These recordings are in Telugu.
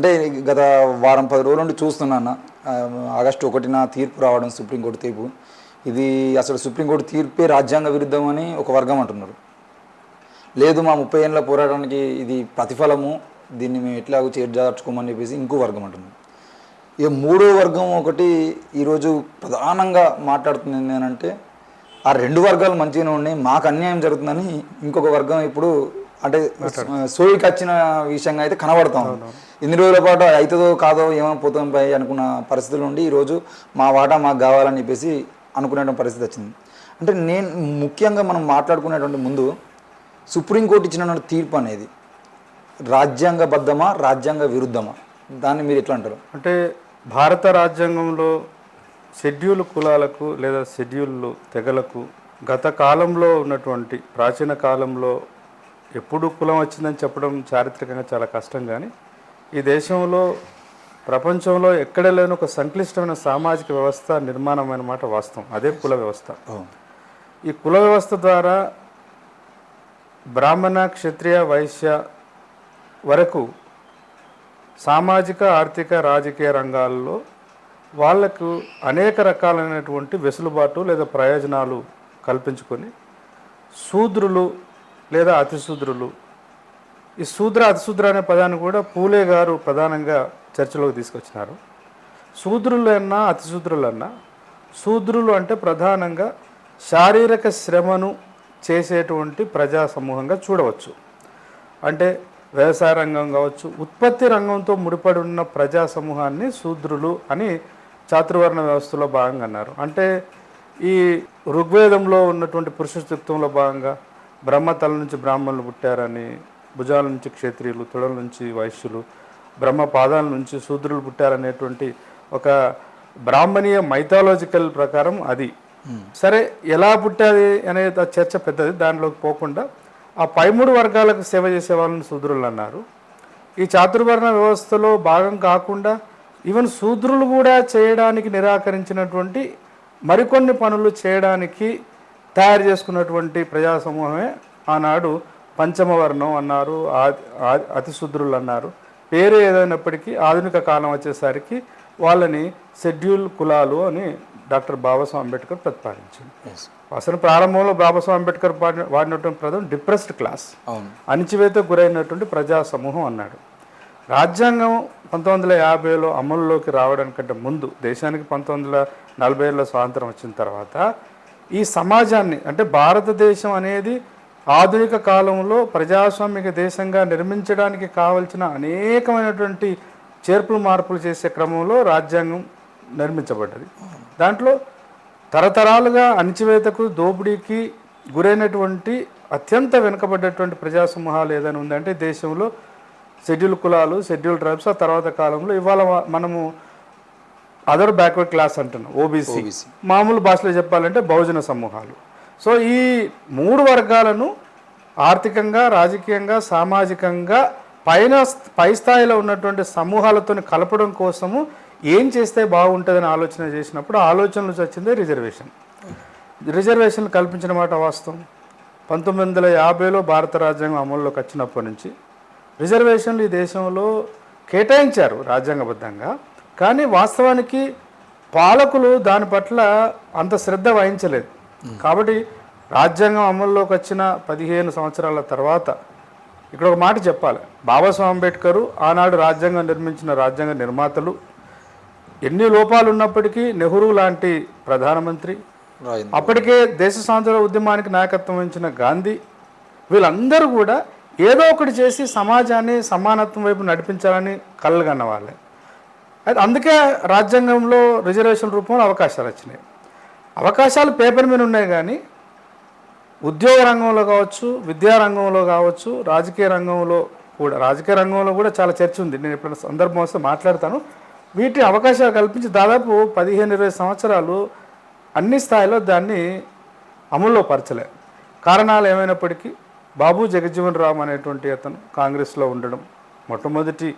అంటే గత వారం 10 రోజుల నుండి చూస్తున్నాను. ఆగస్టు 1న తీర్పు రావడం, సుప్రీంకోర్టు తీర్పు. ఇది అసలు సుప్రీంకోర్టు తీర్పే రాజ్యాంగ విరుద్ధం అని ఒక వర్గం అంటున్నారు. లేదు మా 30 ఏళ్ళ పోరాటానికి ఇది ప్రతిఫలము, దీన్ని మేము ఎట్లాగో చేర్చార్చుకోమని చెప్పేసి ఇంకో వర్గం అంటున్నారు. ఇక మూడో వర్గం ఒకటి ఈరోజు ప్రధానంగా మాట్లాడుతుంది ఏంటంటే ఆ రెండు వర్గాలు మంచిగానే ఉన్నాయి, మాకు అన్యాయం జరుగుతుందని ఇంకొక వర్గం ఇప్పుడు అంటే సోయికి వచ్చిన విషయంగా అయితే కనబడతాం. ఇన్ని రోజుల పాటు అవుతుందో కాదో ఏమైపోతాం పై అనుకున్న పరిస్థితులు ఉండి ఈరోజు మా వాటా మాకు కావాలని చెప్పేసి అనుకునే పరిస్థితి వచ్చింది. అంటే నేను ముఖ్యంగా మనం మాట్లాడుకునేటువంటి ముందు సుప్రీంకోర్టు ఇచ్చినటువంటి తీర్పు అనేది రాజ్యాంగబద్ధమా రాజ్యాంగ విరుద్ధమా, దాన్ని మీరు ఎట్లా అంటారు? అంటే భారత రాజ్యాంగంలో షెడ్యూల్ కులాలకు లేదా షెడ్యూల్ తెగలకు గత కాలంలో ఉన్నటువంటి ప్రాచీన కాలంలో ఎప్పుడు కులం వచ్చిందని చెప్పడం చారిత్రకంగా చాలా కష్టం. కానీ ఈ దేశంలో ప్రపంచంలో ఎక్కడ లేని ఒక సంక్లిష్టమైన సామాజిక వ్యవస్థ నిర్మాణమైన మాట వాస్తవం. అదే కుల వ్యవస్థ. ఈ కుల వ్యవస్థ ద్వారా బ్రాహ్మణ, క్షత్రియ, వైశ్య వరకు సామాజిక, ఆర్థిక, రాజకీయ రంగాల్లో వాళ్లకు అనేక రకాలైనటువంటి వెసులుబాటు లేదా ప్రయోజనాలు కల్పించుకొని శూద్రులు లేదా అతిశూద్రులు, ఈ శూద్ర అతిశూద్ర అనే పదాన్ని కూడా పూలే గారు ప్రధానంగా చర్చలోకి తీసుకొచ్చినారు. శూద్రులన్నా అతిశూద్రులన్నా, శూద్రులు అంటే ప్రధానంగా శారీరక శ్రమను చేసేటువంటి ప్రజా సమూహంగా చూడవచ్చు. అంటే వ్యవసాయ రంగం కావచ్చు, ఉత్పత్తి రంగంతో ముడిపడి ఉన్న ప్రజా సమూహాన్ని శూద్రులు అని చాతుర్వర్ణ వ్యవస్థలో భాగంగా అన్నారు. అంటే ఈ ఋగ్వేదంలో ఉన్నటువంటి పురుష స్తృత్వంలో భాగంగా బ్రహ్మ తల నుంచి బ్రాహ్మణులు పుట్టారని, భుజాల నుంచి క్షత్రియులు, తొడల నుంచి వైశ్యులు, బ్రహ్మ పాదాల నుంచి శూద్రులు పుట్టారనేటువంటి ఒక బ్రాహ్మణీయ మైథాలజికల్ ప్రకారం అది. సరే, ఎలా పుట్టాది అనే చర్చ పెద్దది, దానిలోకి పోకుండా ఆ పై 3 వర్గాలకు సేవ చేసే వాళ్ళని శూద్రులు అన్నారు. ఈ చాతుర్వర్ణ వ్యవస్థలో భాగం కాకుండా ఈవెన్ శూద్రులు కూడా చేయడానికి నిరాకరించినటువంటి మరికొన్ని పనులు చేయడానికి తయారు చేసుకున్నటువంటి ప్రజా సమూహమే ఆనాడు పంచమవర్ణం అన్నారు, అతిశూద్రులు అన్నారు. పేరు ఏదైనప్పటికీ ఆధునిక కాలం వచ్చేసరికి వాళ్ళని షెడ్యూల్ కులాలు అని డాక్టర్ బాబాసాహెబ్ అంబేద్కర్ ప్రతిపాదించింది. అసలు ప్రారంభంలో బాబాసాహెబ్ అంబేద్కర్ వాడినటువంటి పదం డిప్రెస్డ్ క్లాస్, అణిచివేతకు గురైనటువంటి ప్రజా సమూహం అన్నాడు. రాజ్యాంగం 1950లో అమలులోకి రావడానికంటే ముందు, దేశానికి 1940లో స్వాతంత్రం వచ్చిన తర్వాత ఈ సమాజాన్ని, అంటే భారతదేశం అనేది ఆధునిక కాలంలో ప్రజాస్వామిక దేశంగా నిర్మించడానికి కావలసిన అనేకమైనటువంటి చేర్పులు మార్పులు చేసే క్రమంలో రాజ్యాంగం నిర్మించబడ్డది. దాంట్లో తరతరాలుగా అణచివేతకు, దోపిడీకి గురైనటువంటి అత్యంత వెనుకబడ్డటువంటి ప్రజా సమూహాలు ఏదైనా ఉందంటే దేశంలో షెడ్యూల్ కులాలు, షెడ్యూల్ ట్రైబ్స్. ఆ తర్వాత కాలంలో ఇవాళ మనము అదర్ బ్యాక్వర్డ్ క్లాస్ అంటున్నాం, ఓబీసీ. మామూలు భాషలో చెప్పాలంటే బహుజన సమూహాలు. సో ఈ 3 వర్గాలను ఆర్థికంగా, రాజకీయంగా, సామాజికంగా పై స్థాయిలో ఉన్నటువంటి సమూహాలతో కలపడం కోసము ఏం చేస్తే బాగుంటుందని ఆలోచన చేసినప్పుడు ఆలోచనలు వచ్చిందే రిజర్వేషన్. రిజర్వేషన్లు కల్పించిన మాట వాస్తవం. 1950లో భారత రాజ్యాంగం అమల్లోకి వచ్చినప్పటి నుంచి రిజర్వేషన్లు ఈ దేశంలో కేటాయించారు రాజ్యాంగబద్ధంగా. కానీ వాస్తవానికి పాలకులు దాని పట్ల అంత శ్రద్ధ వహించలేదు. కాబట్టి రాజ్యాంగం అమల్లోకి వచ్చిన 15 సంవత్సరాల తర్వాత ఇక్కడ ఒక మాట చెప్పాలి. బాబాసాహెబ్ అంబేద్కర్ ఆనాడు రాజ్యాంగం నిర్మించిన రాజ్యాంగ నిర్మాతలు, ఎన్ని లోపాలు ఉన్నప్పటికీ నెహ్రూ లాంటి ప్రధానమంత్రి, అప్పటికే దేశ స్వాతంత్ర ఉద్యమానికి నాయకత్వం వహించిన గాంధీ, వీళ్ళందరూ కూడా ఏదో ఒకటి చేసి సమాజాన్ని సమానత్వం వైపు నడిపించాలని కలలుగన్న వాళ్ళే. అయితే అందుకే రాజ్యాంగంలో రిజర్వేషన్ రూపంలో అవకాశాలు వచ్చినాయి. అవకాశాలు పేపర్ మీద ఉన్నాయి, కానీ ఉద్యోగ రంగంలో కావచ్చు, విద్యారంగంలో కావచ్చు, రాజకీయ రంగంలో కూడా చాలా చర్చ ఉంది. నేను ఎప్పుడైనా సందర్భం వస్తే మాట్లాడతాను. వీటి అవకాశాలు కల్పించి దాదాపు 15-20 సంవత్సరాలు అన్ని స్థాయిలో దాన్ని అమల్లో పరచలే. కారణాలు ఏమైనప్పటికీ బాబు జగజ్జీవన్ రామ్ అనేటువంటి అతను కాంగ్రెస్లో ఉండడం, మొట్టమొదటి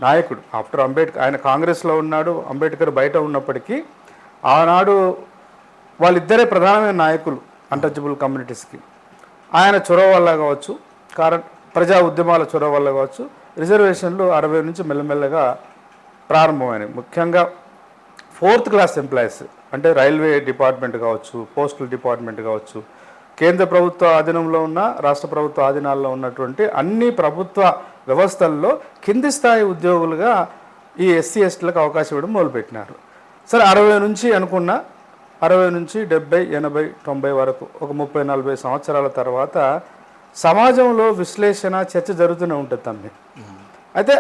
నాయకుడు ఆఫ్టర్ అంబేద్కర్. ఆయన కాంగ్రెస్లో ఉన్నాడు, అంబేద్కర్ బయట ఉన్నప్పటికీ ఆనాడు వాళ్ళిద్దరే ప్రధానమైన నాయకులు అన్టచబుల్ కమ్యూనిటీస్కి. ఆయన చొరవ వల్ల కావచ్చు, ప్రజా ఉద్యమాల చొరవ వల్ల కావచ్చు, రిజర్వేషన్లు 60 నుంచి మెల్లమెల్లగా ప్రారంభమైనవి. ముఖ్యంగా 4th క్లాస్ ఎంప్లాయీస్ అంటే రైల్వే డిపార్ట్మెంట్ కావచ్చు, పోస్టల్ డిపార్ట్మెంట్ కావచ్చు, కేంద్ర ప్రభుత్వ ఆధీనంలో ఉన్న రాష్ట్ర ప్రభుత్వ ఆధీనాల్లో ఉన్నటువంటి అన్ని ప్రభుత్వ వ్యవస్థల్లో కింది స్థాయి ఉద్యోగులుగా ఈ ఎస్సీ ఎస్టీలకు అవకాశం ఇవ్వడం మొదలుపెట్టినారు. సరే 60 నుంచి అనుకున్న 60 నుంచి 70, 80, 90 వరకు ఒక 30-40 సంవత్సరాల తర్వాత సమాజంలో విశ్లేషణ చర్చ జరుగుతూనే ఉంటుంది తమ్మి. అయితే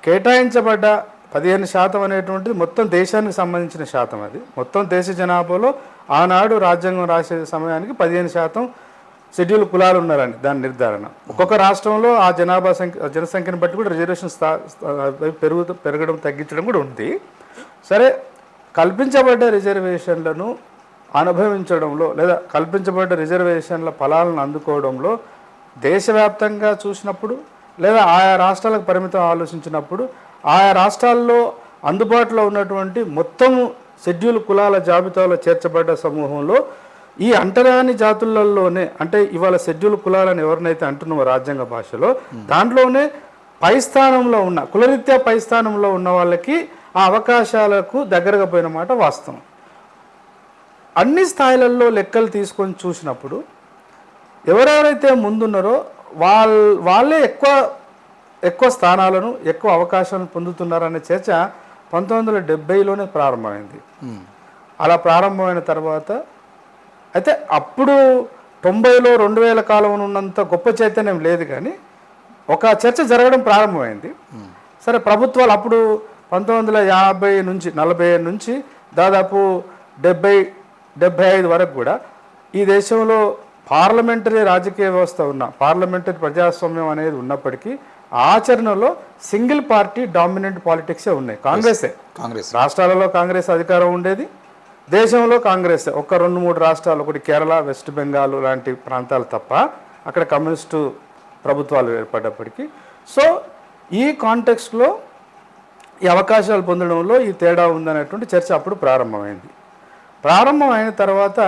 కేటాయించబడ్డ 15% అనేటువంటిది మొత్తం దేశానికి సంబంధించిన శాతం. అది మొత్తం దేశ జనాభాలో ఆనాడు రాజ్యాంగం రాసే సమయానికి 15% షెడ్యూల్ కులాలు ఉన్నారని దాని నిర్ధారణ. ఒక్కొక్క రాష్ట్రంలో ఆ జనసంఖ్యను బట్టి కూడా రిజర్వేషన్ పెరగడం తగ్గించడం కూడా ఉంది. సరే, కల్పించబడ్డ రిజర్వేషన్లను అనుభవించడంలో లేదా కల్పించబడ్డ రిజర్వేషన్ల ఫలాలను అందుకోవడంలో దేశవ్యాప్తంగా చూసినప్పుడు లేదా ఆయా రాష్ట్రాలకు పరిమితం ఆలోచించినప్పుడు ఆయా రాష్ట్రాల్లో అందుబాటులో ఉన్నటువంటి మొత్తం షెడ్యూల్ కులాల జాబితాలో చేర్చబడ్డ సమూహంలో ఈ అంటరాని జాతులలోనే అంటే ఇవాళ షెడ్యూల్ కులాలను ఎవరినైతే అంటున్నామో రాజ్యాంగ భాషలో దాంట్లోనే పై స్థానంలో ఉన్న కులరీత్యా పై స్థానంలో ఉన్న వాళ్ళకి ఆ అవకాశాలకు దగ్గరగా పోయిన మాట వాస్తవం. అన్ని స్థాయిలలో లెక్కలు తీసుకొని చూసినప్పుడు ఎవరెవరైతే ముందున్నారో వాళ్ళే ఎక్కువ స్థానాలను ఎక్కువ అవకాశాలను పొందుతున్నారనే చర్చ 1970లోనే ప్రారంభమైంది. అలా ప్రారంభమైన తర్వాత అయితే అప్పుడు 90లో 2000 కాలం ఉన్నంత గొప్ప చైతన్యం లేదు, కానీ ఒక చర్చ జరగడం ప్రారంభమైంది. సరే, ప్రభుత్వాలు అప్పుడు 1950 నుంచి 40 నుంచి దాదాపు 70-75 వరకు కూడా ఈ దేశంలో పార్లమెంటరీ రాజకీయ వ్యవస్థ ఉన్న పార్లమెంటరీ ప్రజాస్వామ్యం అనేది ఉన్నప్పటికీ ఆచరణలో సింగిల్ పార్టీ డామినెంట్ పాలిటిక్సే ఉన్నాయి. కాంగ్రెస్ రాష్ట్రాలలో కాంగ్రెస్ అధికారం ఉండేది, దేశంలో కాంగ్రెస్ ఒక 2-3 రాష్ట్రాలు, ఒకటి కేరళ, వెస్ట్ బెంగాల్ లాంటి ప్రాంతాలు తప్ప అక్కడ కమ్యూనిస్టు ప్రభుత్వాలు ఏర్పడ్డప్పటికీ. సో ఈ కాంటెక్స్ట్లో ఈ అవకాశాలు పొందడంలో ఈ తేడా ఉందనేటువంటి చర్చ అప్పుడు ప్రారంభమైంది. ప్రారంభమైన తర్వాత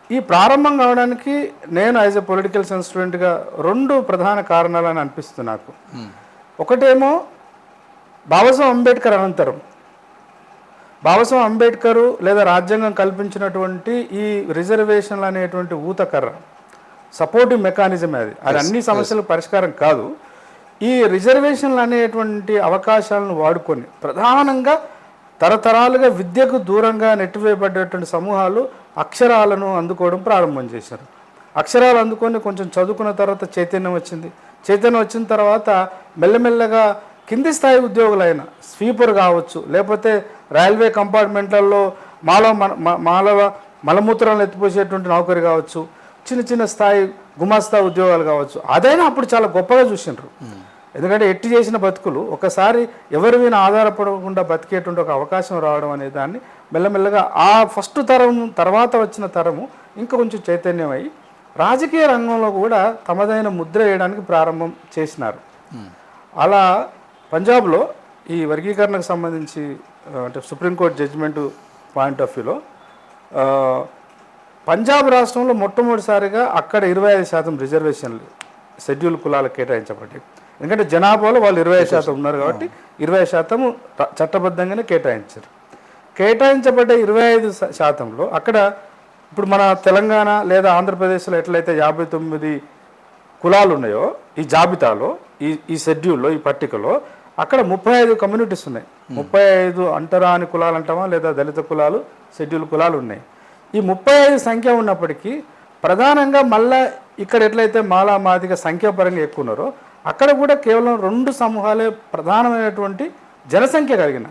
ఈ ప్రారంభం కావడానికి నేను యాజ్ ఎ పొలిటికల్ సైన్స్ స్టూడెంట్గా 2 ప్రధాన కారణాలని అనిపిస్తుంది నాకు. ఒకటేమో బాబాసాహెబ్ అంబేద్కర్ అనంతరం బాబాసాహెబ్ అంబేద్కర్ లేదా రాజ్యాంగం కల్పించినటువంటి ఈ రిజర్వేషన్లు అనేటువంటి ఊతకర్ర సపోర్టివ్ మెకానిజం. అది అన్ని సమస్యలకు పరిష్కారం కాదు. ఈ రిజర్వేషన్లు అనేటువంటి అవకాశాలను వాడుకొని ప్రధానంగా తరతరాలుగా విద్యకు దూరంగా నెట్టివేయబడ్డటువంటి సమూహాలు అక్షరాలను అందుకోవడం ప్రారంభం చేశారు. అక్షరాలు అందుకొని కొంచెం చదువుకున్న తర్వాత చైతన్యం వచ్చిన తర్వాత మెల్లమెల్లగా కింది స్థాయి ఉద్యోగులైన స్వీపర్ కావచ్చు, లేకపోతే రైల్వే కంపార్ట్మెంట్లలో మలమూత్రాలను ఎత్తిపోసేటువంటి నౌకరి కావచ్చు, చిన్న స్థాయి గుమాస్తా ఉద్యోగాలు కావచ్చు, అదైనా అప్పుడు చాలా గొప్పగా చూసినారు. ఎందుకంటే ఎట్టి చేసిన బతుకులు ఒకసారి ఎవరి మీద ఆధారపడకుండా బతికేటువంటి ఒక అవకాశం రావడం అనే దాన్ని మెల్లమెల్లగా ఆ ఫస్ట్ తరం తర్వాత వచ్చిన తరము ఇంకా కొంచెం చైతన్యం అయ్యి రాజకీయ రంగంలో కూడా తమదైన ముద్ర వేయడానికి ప్రారంభం చేసినారు. అలా పంజాబ్లో ఈ వర్గీకరణకు సంబంధించి అంటే సుప్రీంకోర్టు జడ్జిమెంట్ పాయింట్ ఆఫ్ వ్యూలో పంజాబ్ రాష్ట్రంలో మొట్టమొదటిసారిగా అక్కడ 25% రిజర్వేషన్లు షెడ్యూల్ కులాలకు కేటాయించబడ్డాయి. ఎందుకంటే జనాభాలో వాళ్ళు 25% ఉన్నారు కాబట్టి 20% చట్టబద్ధంగానే కేటాయించారు. కేటాయించబడ్డ 25%లో అక్కడ ఇప్పుడు మన తెలంగాణ లేదా ఆంధ్రప్రదేశ్లో ఎట్లయితే 59 కులాలు ఉన్నాయో ఈ జాబితాలో ఈ షెడ్యూల్లో ఈ పట్టికలో అక్కడ 35 కమ్యూనిటీస్ ఉన్నాయి. 35 అంటరాని కులాలు అంటామా లేదా దళిత కులాలు, షెడ్యూల్ కులాలు ఉన్నాయి. ఈ 35 సంఖ్య ఉన్నప్పటికీ ప్రధానంగా మళ్ళా ఇక్కడ ఎట్లయితే మాలా మాదిగ సంఖ్యాపరంగా ఎక్కువ ఉన్నారో అక్కడ కూడా కేవలం 2 సమూహాలే ప్రధానమైనటువంటి జనసంఖ్య కలిగిన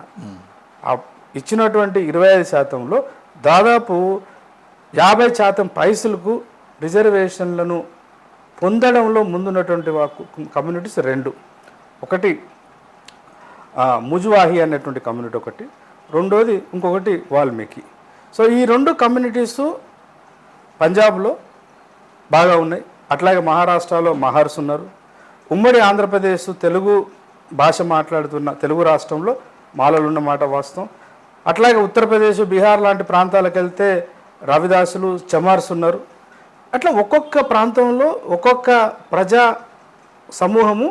ఇచ్చినటువంటి 25%లో దాదాపు 50% పైసలకు రిజర్వేషన్లను పొందడంలో ముందున్నటువంటి కమ్యూనిటీస్ 2. ఒకటి ముజువాహి అనేటువంటి కమ్యూనిటీ ఒకటి, రెండోది ఇంకొకటి వాల్మీకి. సో ఈ 2 కమ్యూనిటీసు పంజాబ్లో బాగా ఉన్నాయి. అట్లాగే మహారాష్ట్రలో మహర్స్ ఉన్నారు. ఉమ్మడి ఆంధ్రప్రదేశ్ తెలుగు భాష మాట్లాడుతున్న తెలుగు రాష్ట్రంలో మాలలు ఉన్నమాట వాస్తవం. అట్లాగే ఉత్తరప్రదేశ్, బీహార్ లాంటి ప్రాంతాలకు వెళ్తే రవిదాసులు, చమార్స్ ఉన్నారు. అట్లా ఒక్కొక్క ప్రాంతంలో ఒక్కొక్క ప్రజా సమూహము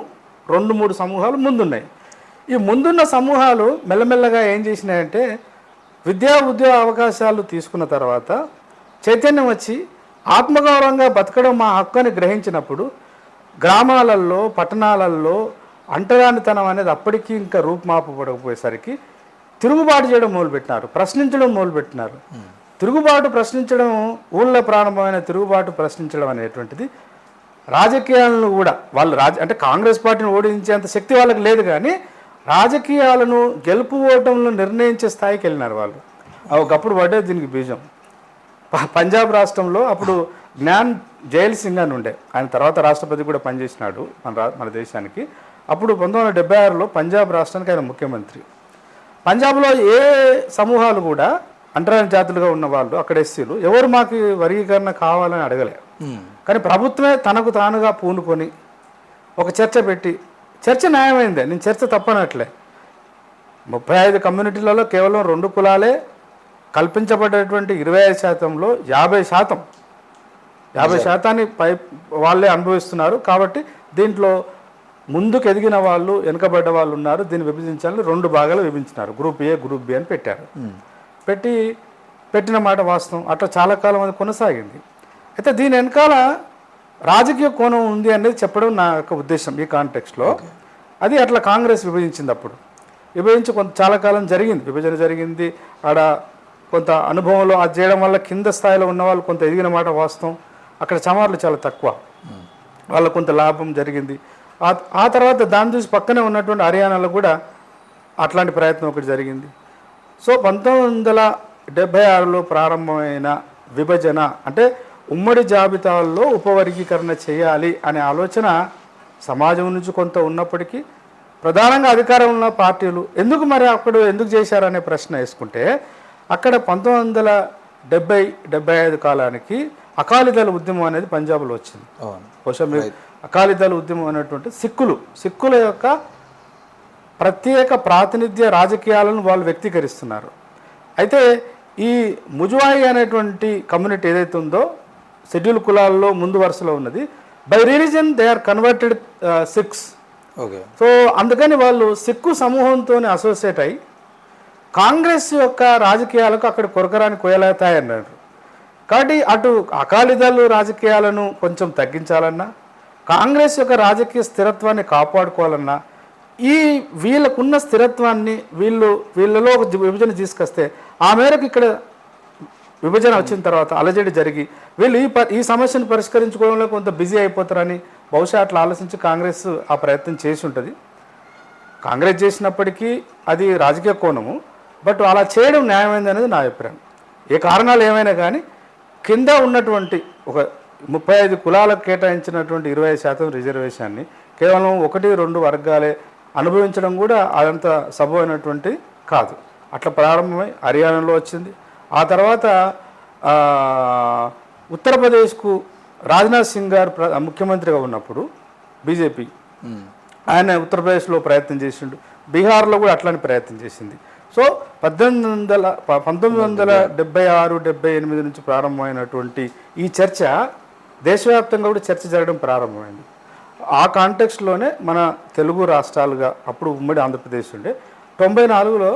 2-3 సమూహాలు ముందున్నాయి. ఈ ముందున్న సమూహాలు మెల్లమెల్లగా ఏం చేసినాయంటే విద్యా ఉద్యోగ అవకాశాలు తీసుకున్న తర్వాత చైతన్యం వచ్చి ఆత్మగౌరవంగా బతకడం మా హక్కు అని గ్రహించినప్పుడు గ్రామాలలో పట్టణాలలో అంటరానితనం అనేది అప్పటికీ ఇంకా రూపుమాపబడకపోయేసరికి తిరుగుబాటు చేయడం మొదలుపెట్టినారు, ప్రశ్నించడం మొదలుపెట్టినారు. తిరుగుబాటు ప్రశ్నించడం, ఊళ్ళో ప్రారంభమైన తిరుగుబాటు ప్రశ్నించడం అనేటువంటిది రాజకీయాలను కూడా వాళ్ళు అంటే కాంగ్రెస్ పార్టీని ఓడించేంత శక్తి వాళ్ళకి లేదు, కానీ రాజకీయాలను గెలుపు ఓటంలో నిర్ణయించే స్థాయికి వెళ్ళినారు వాళ్ళు. ఒకప్పుడు పడ్డది దీనికి బీజం. పంజాబ్ రాష్ట్రంలో అప్పుడు జ్ఞాన్ జైల్ సింగ్ అని ఉండే, ఆయన తర్వాత రాష్ట్రపతి కూడా పనిచేసినాడు మన దేశానికి. అప్పుడు 1976లో పంజాబ్ రాష్ట్రానికి ఆయన ముఖ్యమంత్రి. పంజాబ్లో ఏ సమూహాలు కూడా అంటరాని జాతులుగా ఉన్న వాళ్ళు అక్కడ ఎస్సీలు ఎవరు మాకు వర్గీకరణ కావాలని అడగలే, కానీ ప్రభుత్వమే తనకు తానుగా పూనుకొని ఒక చర్చ పెట్టి, చర్చ న్యాయమైందే, నేను చర్చ తప్పనట్లే. 35 కమ్యూనిటీలలో కేవలం 2 కులాలే కల్పించబడేటువంటి 25%లో 50% పై వాళ్ళే అనుభవిస్తున్నారు. కాబట్టి దీంట్లో ముందుకు ఎదిగిన వాళ్ళు, వెనుకబడ్డ వాళ్ళు ఉన్నారు. దీన్ని విభజించాలని 2 భాగాలు విభజించినారు, గ్రూప్ ఏ గ్రూప్ బి అని పెట్టారు. పెట్టిన మాట వాస్తవం, అట్లా చాలా కాలం అది కొనసాగింది. అయితే దీని వెనకాల రాజకీయ కోణం ఉంది అనేది చెప్పడం నా యొక్క ఉద్దేశం ఈ కాంటెక్స్ట్లో. అది అట్లా కాంగ్రెస్ విభజించింది. అప్పుడు విభజించి చాలా కాలం జరిగింది, విభజన జరిగింది. ఆడ కొంత అనుభవంలో అది చేయడం వల్ల కింద స్థాయిలో ఉన్న వాళ్ళు కొంత ఎదిగిన మాట వాస్తవం. అక్కడ చమార్లు చాలా తక్కువ, వాళ్ళకు కొంత లాభం జరిగింది. ఆ తర్వాత దాన్ని చూసి పక్కనే ఉన్నటువంటి హర్యానాలో కూడా అట్లాంటి ప్రయత్నం ఒకటి జరిగింది. సో 1976లో ప్రారంభమైన విభజన అంటే ఉమ్మడి జాబితాల్లో ఉపవర్గీకరణ చేయాలి అనే ఆలోచన సమాజం నుంచి కొంత ఉన్నప్పటికీ ప్రధానంగా అధికారం ఉన్న పార్టీలు ఎందుకు చేశారనే ప్రశ్న వేసుకుంటే, అక్కడ 1970-75 కాలానికి అకాలీదళ ఉద్యమం అనేది పంజాబ్లో వచ్చింది. బహుశా అకాలీదళ ఉద్యమం అనేటువంటి సిక్కుల యొక్క ప్రత్యేక ప్రాతినిధ్య రాజకీయాలను వాళ్ళు వ్యక్తీకరిస్తున్నారు. అయితే ఈ ముజవాయి అనేటువంటి కమ్యూనిటీ ఏదైతే ఉందో షెడ్యూల్ కులాల్లో ముందు వరుసలో ఉన్నది, by religion they are converted Sikhs. So అందుకని వాళ్ళు సిక్కు సమూహంతో అసోసియేట్ అయ్యి కాంగ్రెస్ యొక్క రాజకీయాలకు అక్కడ కొరకరాని కొయ్యలేతాయన్నారు. కాబట్టి అటు అకాలీదళ రాజకీయాలను కొంచెం తగ్గించాలన్నా, కాంగ్రెస్ యొక్క రాజకీయ స్థిరత్వాన్ని కాపాడుకోవాలన్నా, వీళ్ళకున్న స్థిరత్వాన్ని వీళ్ళలో ఒక విభజన తీసుకొస్తే ఆ మేరకు ఇక్కడ విభజన వచ్చిన తర్వాత అలజడి జరిగి వీళ్ళు ఈ సమస్యను పరిష్కరించుకోవడంలో కొంత బిజీ అయిపోతారని బహుశా అట్లా ఆలోచించి కాంగ్రెస్ ఆ ప్రయత్నం చేసి ఉంటుంది. కాంగ్రెస్ చేసినప్పటికీ అది రాజకీయ కోణము, బట్ అలా చేయడం న్యాయమైంది అనేది నా అభిప్రాయం. ఏ కారణాలు ఏమైనా కానీ కింద ఉన్నటువంటి ఒక 35 కులాలకు కేటాయించినటువంటి 25% రిజర్వేషన్ని కేవలం 1-2 వర్గాలే అనుభవించడం కూడా అదంత సబమైనటువంటి కాదు. అట్లా ప్రారంభమై హర్యానాలో వచ్చింది. ఆ తర్వాత ఉత్తరప్రదేశ్కు రాజ్నాథ్ సింగ్ గారు ముఖ్యమంత్రిగా ఉన్నప్పుడు బీజేపీ ఆయన ఉత్తరప్రదేశ్లో ప్రయత్నం చేసిండు, బీహార్లో కూడా అట్లాంటి ప్రయత్నం చేసింది. సో 1976-78 నుంచి ప్రారంభమైనటువంటి ఈ చర్చ దేశవ్యాప్తంగా కూడా చర్చ జరగడం ప్రారంభమైంది. ఆ కాంటెక్స్ట్లోనే మన తెలుగు రాష్ట్రాలుగా అప్పుడు ఉమ్మడి ఆంధ్రప్రదేశ్ ఉండే 94లో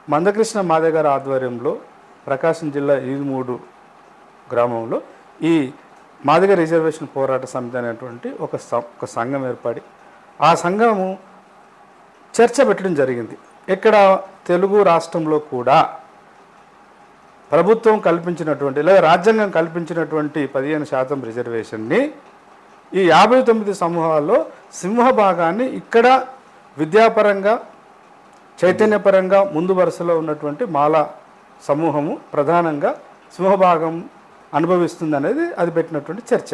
మందకృష్ణ మాదే గారి ఆధ్వర్యంలో ప్రకాశం జిల్లా ఈదుమూడు గ్రామంలో ఈ మాదిగ రిజర్వేషన్ పోరాట సమితి అనేటువంటి ఒక సంఘం ఏర్పడి ఆ సంఘము చర్చ పెట్టడం జరిగింది. ఇక్కడ తెలుగు రాష్ట్రంలో కూడా ప్రభుత్వం కల్పించినటువంటి లేదా రాజ్యాంగం కల్పించినటువంటి 15% రిజర్వేషన్ని ఈ 59 సమూహాల్లో సింహభాగాన్ని ఇక్కడ విద్యాపరంగా చైతన్యపరంగా ముందు వరుసలో ఉన్నటువంటి మాల సమూహము ప్రధానంగా సింహభాగం అనుభవిస్తుంది అనేది అది పెట్టినటువంటి చర్చ.